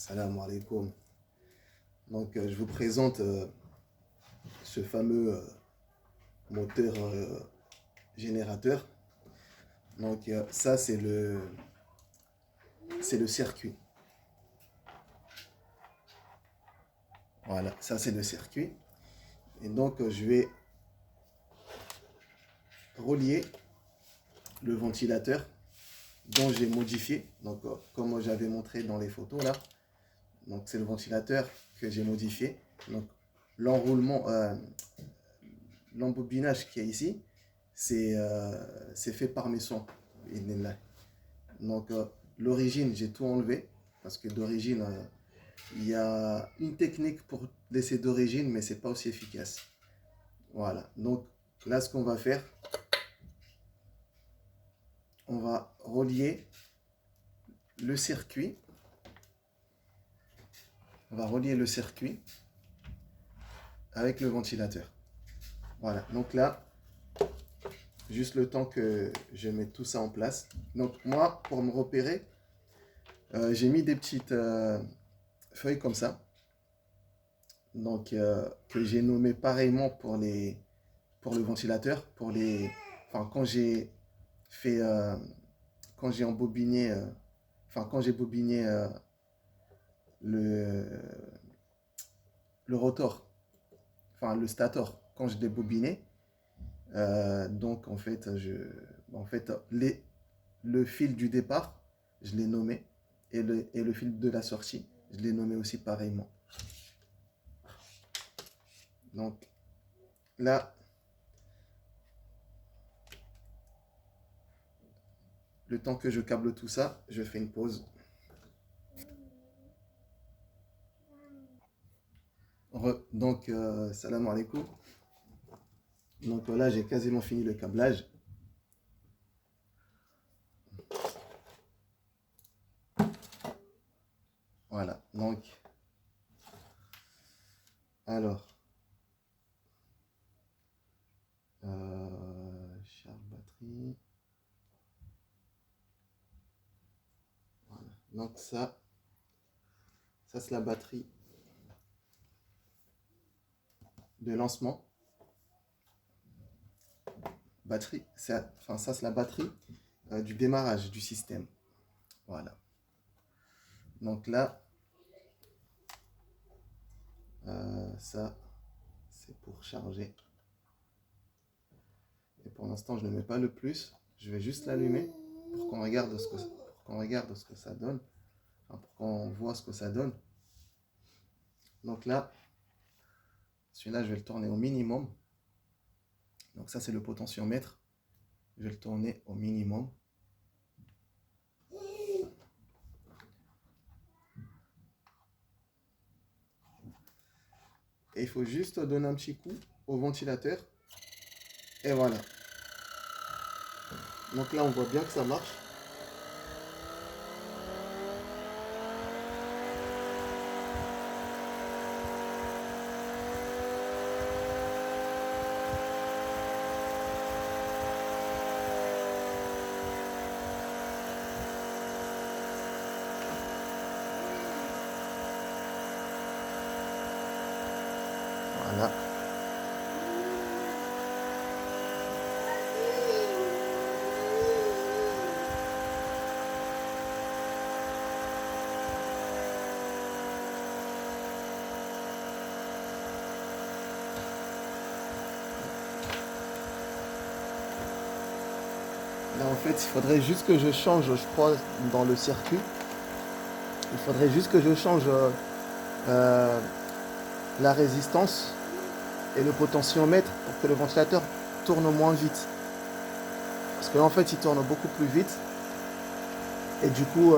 Salam alaikum. Donc, je vous présente ce fameux moteur générateur. Donc, ça, c'est le circuit. Voilà, ça, c'est le circuit. Et donc, je vais relier le ventilateur dont j'ai modifié. Donc, comme j'avais montré dans les photos là. Donc, c'est le ventilateur que j'ai modifié. Donc, l'enroulement, l'embobinage qui est ici, c'est fait par mes soins. Donc, l'origine, j'ai tout enlevé parce que d'origine, il y a une technique pour laisser d'origine, mais c'est pas aussi efficace. Voilà. Donc, là, ce qu'on va faire, on va relier le circuit. On va relier le circuit avec le ventilateur. Voilà. Donc là, juste le temps que je mette tout ça en place. Donc moi, pour me repérer, j'ai mis des petites feuilles comme ça. Donc que j'ai nommé pareillement pour le ventilateur, enfin quand j'ai fait, quand j'ai embobiné, quand j'ai bobiné le, le rotor, enfin le stator, quand je l'ai bobiné. Donc en fait le fil du départ, je l'ai nommé, et le fil de la sortie, je l'ai nommé aussi pareillement. Donc là, le temps que je câble tout ça, je fais une pause. Donc, salam alaikum. Donc là, j'ai quasiment fini le câblage. Voilà, donc, alors, charge batterie. Voilà, donc ça c'est la batterie de lancement. Batterie, ça c'est la batterie du démarrage du système. Voilà. Donc là, ça, c'est pour charger. Et pour l'instant, je ne mets pas le plus. Je vais juste l'allumer pour qu'on regarde ce que ça donne. Enfin, pour qu'on voit ce que ça donne. Donc là, celui-là, je vais le tourner au minimum. Donc ça, c'est le potentiomètre. Je vais le tourner au minimum. Et il faut juste donner un petit coup au ventilateur. Et voilà. Donc là, on voit bien que ça marche. Voilà. Là, en fait, il faudrait juste que je change, je crois, dans le circuit. Il faudrait juste que je change la résistance et le potentiomètre pour que le ventilateur tourne moins vite. Parce qu'en fait, il tourne beaucoup plus vite. Et du coup,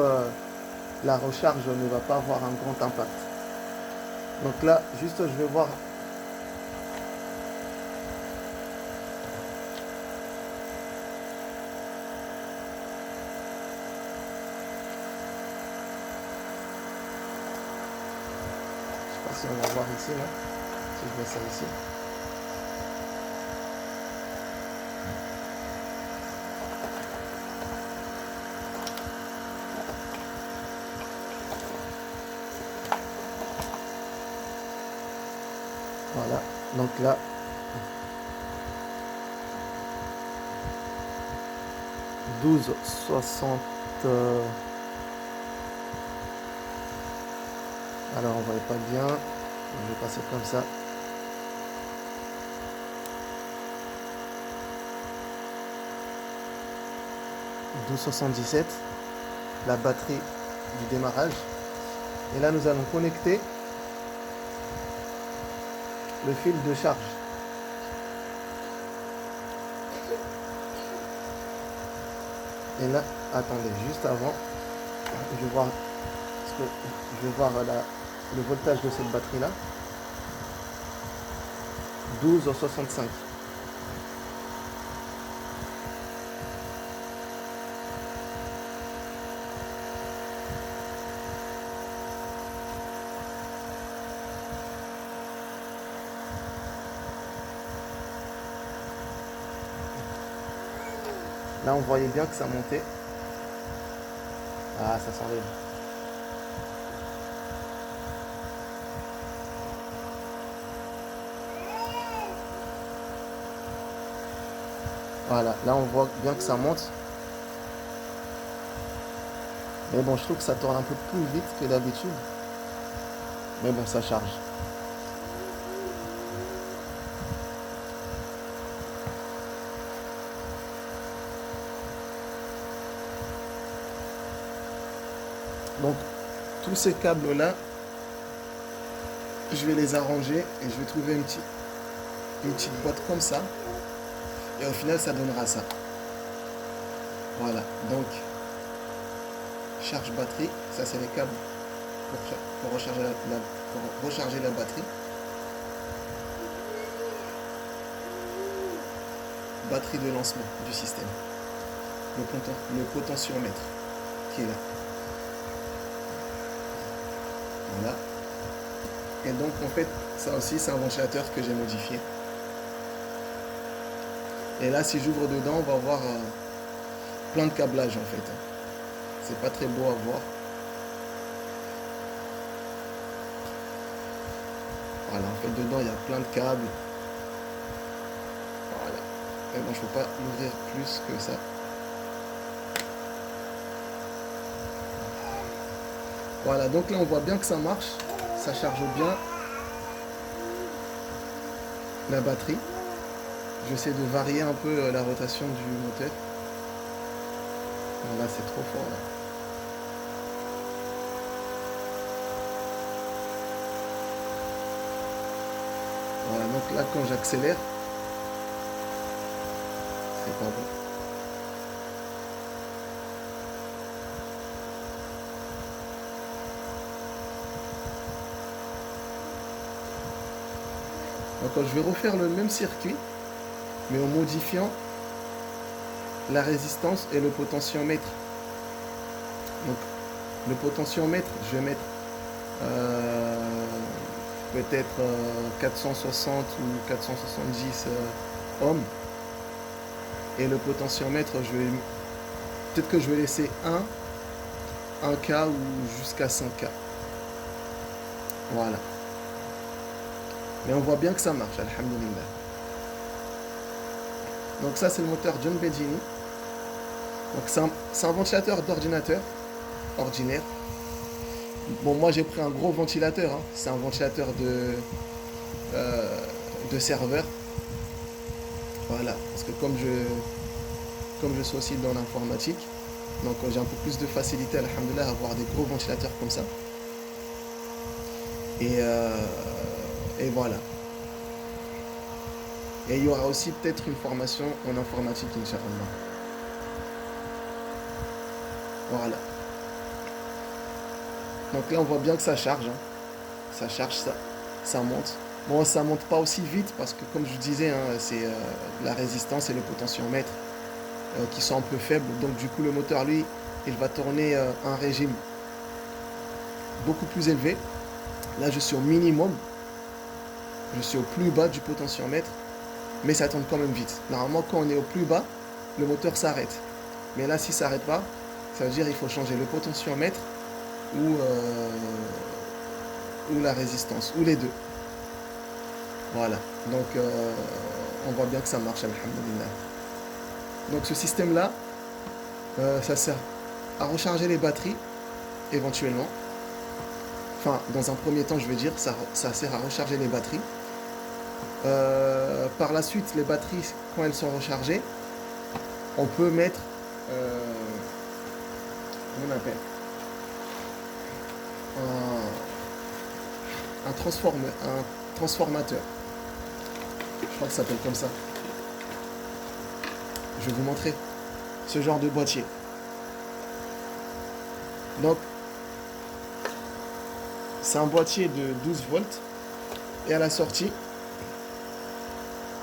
la recharge ne va pas avoir un grand impact. Donc là, juste, je vais voir. Je sais pas si on va voir ici, là. Si je mets ça ici. Voilà, donc là, 12,60. Alors, on ne voyait pas bien. Je vais passer comme ça. « 12,77 » la batterie du démarrage. Et là, nous allons connecter le fil de charge. Et là, attendez, juste avant, je vais voir, le voltage de cette batterie-là. 12,65. Là, on voyait bien que ça montait. Ah, ça s'enlève. Voilà, là, on voit bien que ça monte. Mais bon, je trouve que ça tourne un peu plus vite que d'habitude. Mais bon, ça charge. Donc, tous ces câbles-là, je vais les arranger et je vais trouver une petite boîte comme ça. Et au final, ça donnera ça. Voilà, donc, charge batterie, ça c'est les câbles pour recharger la batterie. Batterie de lancement du système. Le potentiomètre qui est là. Voilà. Et donc en fait, ça aussi c'est un ventilateur que j'ai modifié. Et là, si j'ouvre dedans, on va voir plein de câblage en fait. C'est pas très beau à voir. Voilà, en fait dedans il y a plein de câbles. Voilà. Et bon, je ne peux pas l'ouvrir plus que ça. Voilà, donc là on voit bien que ça marche. Ça charge bien la batterie. J'essaie de varier un peu la rotation du moteur. Là c'est trop fort là. Voilà, donc là quand j'accélère, c'est pas bon. Donc je vais refaire le même circuit, mais en modifiant la résistance et le potentiomètre. Donc le potentiomètre, je vais mettre peut-être 460 ou 470 ohms. Et le potentiomètre, peut-être que je vais laisser 1K ou jusqu'à 100K. Voilà. Mais on voit bien que ça marche, alhamdoulilah. Donc ça, c'est le moteur John Bedini. Donc c'est un ventilateur d'ordinateur, ordinaire. Bon, moi j'ai pris un gros ventilateur, hein. C'est un ventilateur de serveur. Voilà, parce que comme je suis aussi dans l'informatique, donc j'ai un peu plus de facilité, alhamdoulilah, à avoir des gros ventilateurs comme ça. Et voilà. Et il y aura aussi peut-être une formation en informatique, Inch'Allah. Voilà. Donc là, on voit bien que ça charge. Hein. Ça charge, ça monte. Bon, ça monte pas aussi vite parce que, comme je disais, hein, c'est la résistance et le potentiomètre qui sont un peu faibles. Donc, du coup, le moteur, lui, il va tourner un régime beaucoup plus élevé. Là, je suis au minimum. Je suis au plus bas du potentiomètre. Mais ça tourne quand même vite. Normalement, quand on est au plus bas, le moteur s'arrête. Mais là, si ça s'arrête pas, ça veut dire qu'il faut changer le potentiomètre ou la résistance, ou les deux. Voilà. Donc, on voit bien que ça marche, alhamdoulilah. Donc, ce système-là, ça sert à recharger les batteries, éventuellement. Enfin, dans un premier temps, je veux dire, ça sert à recharger les batteries. Par la suite, les batteries, quand elles sont rechargées, on peut mettre, comment on appelle, un transformateur. Je crois que ça s'appelle comme ça. Je vais vous montrer ce genre de boîtier. Donc, c'est un boîtier de 12 volts. Et à la sortie,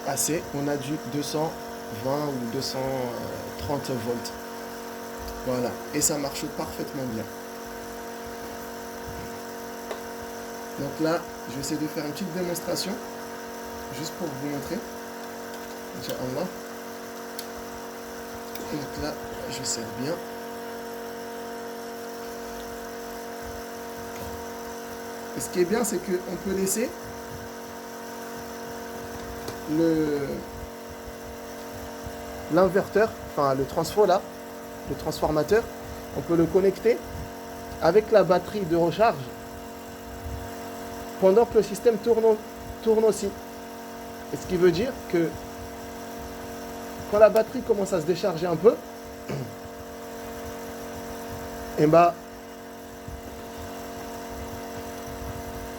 AC, on a du 220 ou 230 volts. Voilà. Et ça marche parfaitement bien. Donc là, je vais essayer de faire une petite démonstration. Juste pour vous montrer. Inch'Allah. Donc là, je serre bien. Et ce qui est bien, c'est qu'on peut laisser l'inverteur, enfin le transfo là, le transformateur, on peut le connecter avec la batterie de recharge pendant que le système tourne aussi. Et ce qui veut dire que quand la batterie commence à se décharger un peu, et bah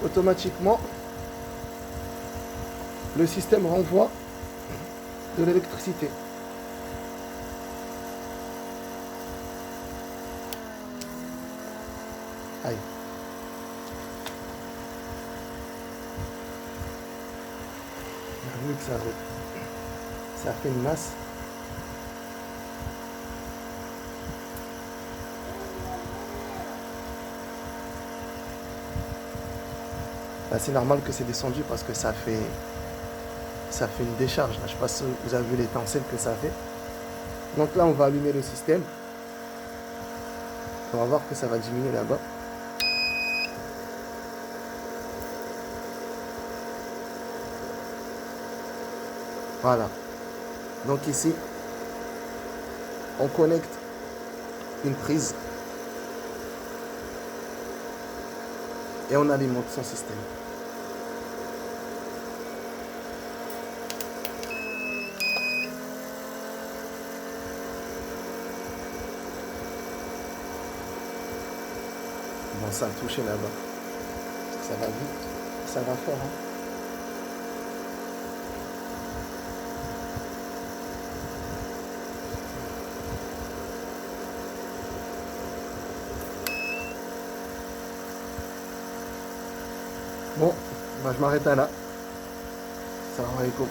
automatiquement le système renvoie de l'électricité. Aïe. On a vu que ça fait une masse. Là, c'est normal que c'est descendu parce que ça fait une décharge. Là. Je ne sais pas si vous avez vu l'étincelle que ça fait. Donc là, on va allumer le système. On va voir que ça va diminuer là-bas. Voilà. Donc ici, on connecte une prise et on alimente son système. Bon, ça a touché là-bas. Ça va vite. Ça va fort, hein. Bon, bah, je m'arrête là. Salam alaikum.